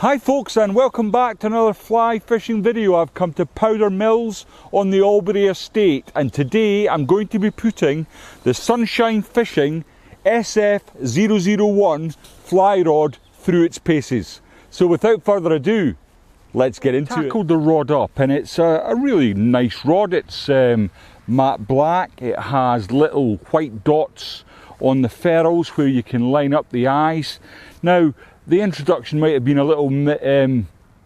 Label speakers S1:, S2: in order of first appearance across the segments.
S1: Hi folks, and welcome back to another fly fishing video. I've come to Powder Mills on the Albury estate, and today I'm going to be putting the Sunshine Fishing SF001 fly rod through its paces. So without further ado, let's get into it. Tackled the rod up, and it's a really nice rod. It's matte black. It has little white dots on the ferrules where you can line up the eyes. Now, the introduction might have been a little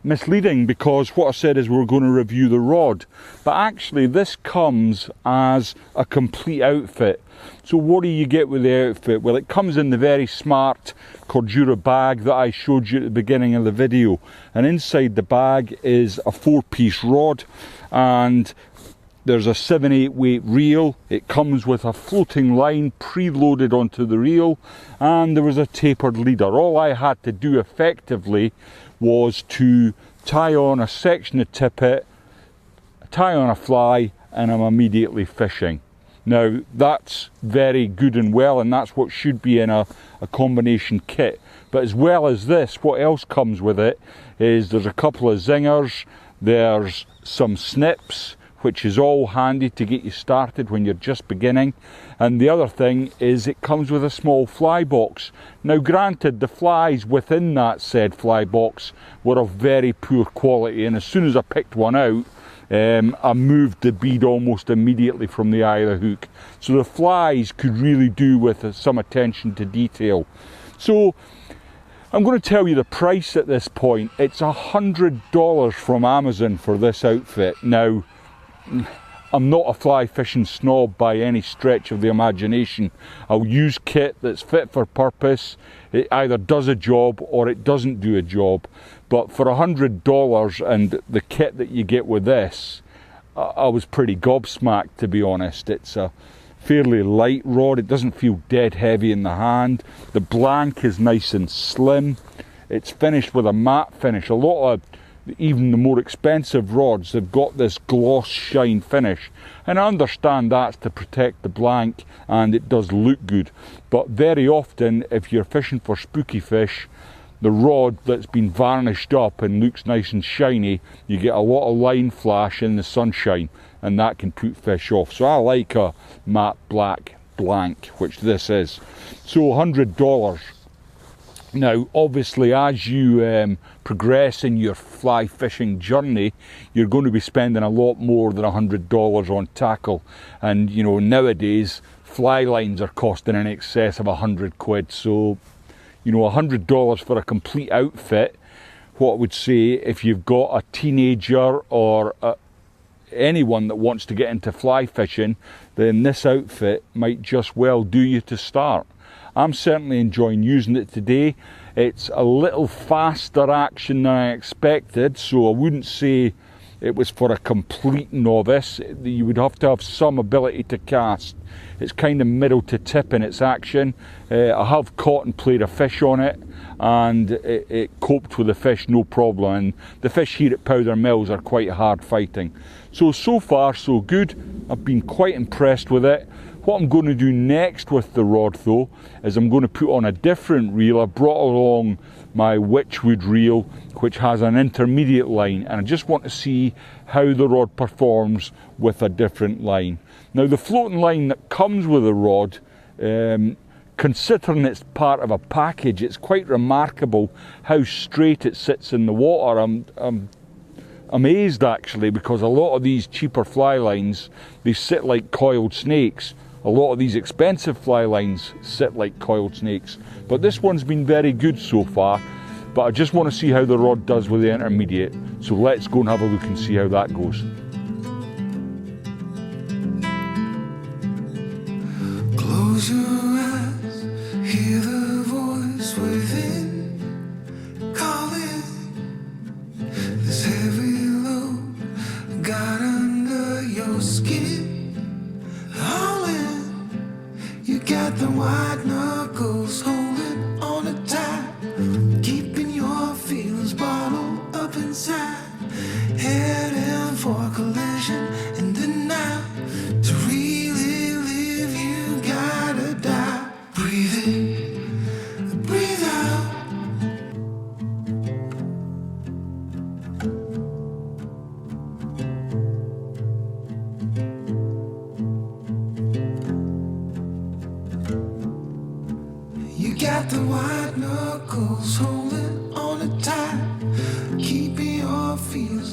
S1: misleading, because what I said is we're going to review the rod, but actually this comes as a complete outfit. So what do you get with the outfit? Well, it comes in the very smart Cordura bag that I showed you at the beginning of the video, and inside the bag is a 4-piece rod, and there's a 7/8 weight reel. It comes with a floating line preloaded onto the reel, and there was a tapered leader. All I had to do effectively was to tie on a section of tippet, tie on a fly, and I'm immediately fishing. Now that's very good and well, and that's what should be in a combination kit. But as well as this, what else comes with it is there's a couple of zingers, there's some snips, which is all handy to get you started when you're just beginning. And the other thing is it comes with a small fly box. Now granted, the flies within that said fly box were of very poor quality, and as soon as I picked one out, I moved the bead almost immediately from the eye of the hook. So the flies could really do with some attention to detail. So I'm going to tell you the price at this point. It's $100 from Amazon for this outfit. Now, I'm not a fly fishing snob by any stretch of the imagination. I'll use kit that's fit for purpose. It either does a job or it doesn't do a job. But for $100 and the kit that you get with this, I was pretty gobsmacked, to be honest. It's a fairly light rod. It doesn't feel dead heavy in the hand. The blank is nice and slim. It's finished with a matte finish. A lot of even the more expensive rods have got this gloss shine finish, and I understand that's to protect the blank and it does look good, but very often if you're fishing for spooky fish, the rod that's been varnished up and looks nice and shiny, you get a lot of line flash in the sunshine, and that can put fish off. So I like a matte black blank, which this is. So $100. Now, obviously, as you progress in your fly fishing journey, you're going to be spending a lot more than $100 on tackle. And, you know, nowadays, fly lines are costing in excess of 100 quid. So, you know, $100 for a complete outfit. What I would say, if you've got a teenager or anyone that wants to get into fly fishing, then this outfit might just well do you to start. I'm certainly enjoying using it today. It's a little faster action than I expected, so I wouldn't say it was for a complete novice. You would have to have some ability to cast. It's kind of middle to tip in its action. I have caught and played a fish on it, and it coped with the fish no problem. And the fish here at Powder Mills are quite hard fighting. So far so good. I've been quite impressed with it. What I'm going to do next with the rod though is I'm going to put on a different reel. I brought along my Witchwood reel, which has an intermediate line, and I just want to see how the rod performs with a different line. Now, the floating line that comes with the rod, considering it's part of a package, it's quite remarkable how straight it sits in the water. I'm amazed actually, because a lot of these cheaper fly lines, they sit like coiled snakes. A lot of these expensive fly lines sit like coiled snakes, but this one's been very good so far. But I just want to see how the rod does with the intermediate, so let's go and have a look and see how that goes.
S2: Close your eyes, hear the voice within, calling this heavy load got under your skin. You got the white knuckles holding on it tight, keeping your feelings bottled up inside, heading for a collision in the night. To really live, you gotta die. Breathe in, breathe out.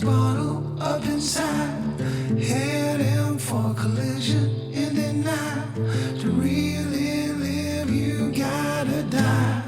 S2: bottle up inside, heading for collision in the night. To really live, you gotta die.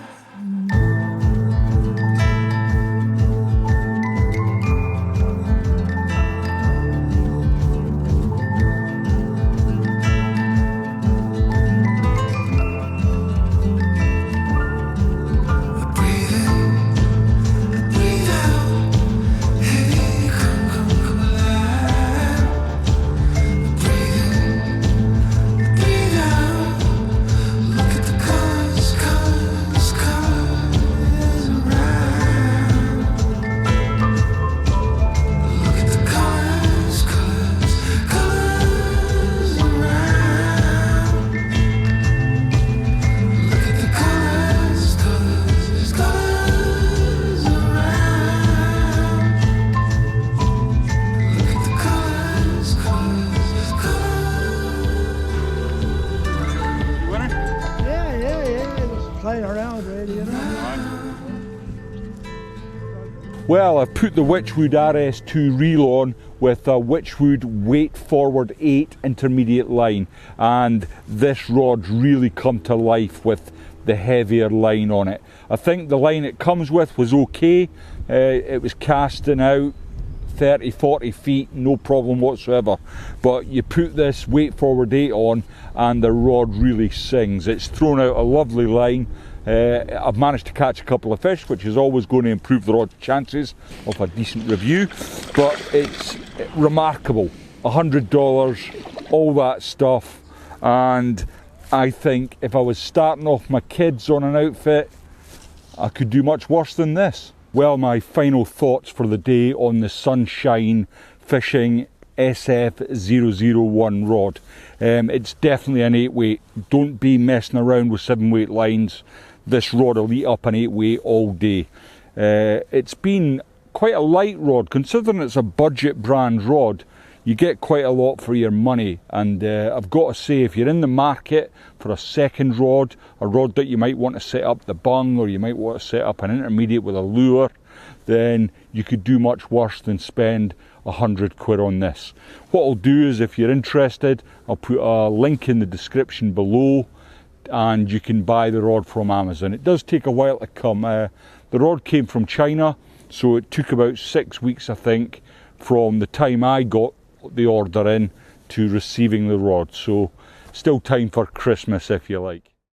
S1: Well, I've put the Witchwood RS2 reel on with a Witchwood weight forward 8 intermediate line, and this rod's really come to life with the heavier line on it. I think the line it comes with was okay. It was casting out 30-40 feet, no problem whatsoever, but you put this weight forward 8 on and the rod really sings. It's thrown out a lovely line. I've managed to catch a couple of fish, which is always going to improve the rod's chances of a decent review, but it's remarkable. $100, all that stuff, and I think if I was starting off my kids on an outfit, I could do much worse than this. Well, my final thoughts for the day on the Sunshine Fishing SF001 rod. It's definitely an 8 weight. Don't be messing around with 7 weight lines. This rod will eat up an 8 weight all day. It's been quite a light rod, considering it's a budget brand rod. You get quite a lot for your money, and I've got to say, if you're in the market for a second rod, a rod that you might want to set up the bung, or you might want to set up an intermediate with a lure, then you could do much worse than spend £100 on this. What I'll do is, if you're interested, I'll put a link in the description below, and you can buy the rod from Amazon. It does take a while to come. The rod came from China, so it took about 6 weeks, I think, from the time I got the order in to receiving the rod. So still time for Christmas, if you like.